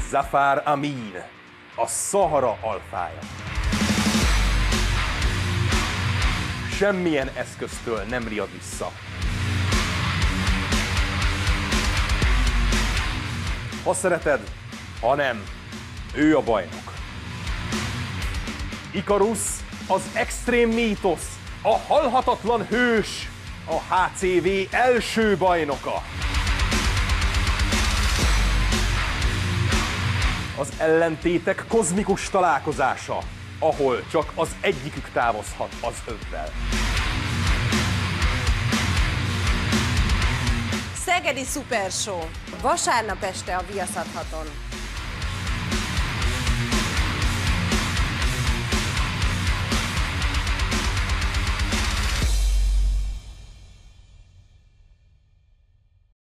Zafar Amin, a Szahara alfája. Semmilyen eszköztől nem riad vissza. Ha szereted, ha nem, ő a bajnok. Ikarusz, az extrém mítosz, a halhatatlan hős, a HCV első bajnoka. Az ellentétek kozmikus találkozása, ahol csak az egyikük távozhat az övvel. Szegedi Super Show. Vasárnap este a Viaszat 6-on.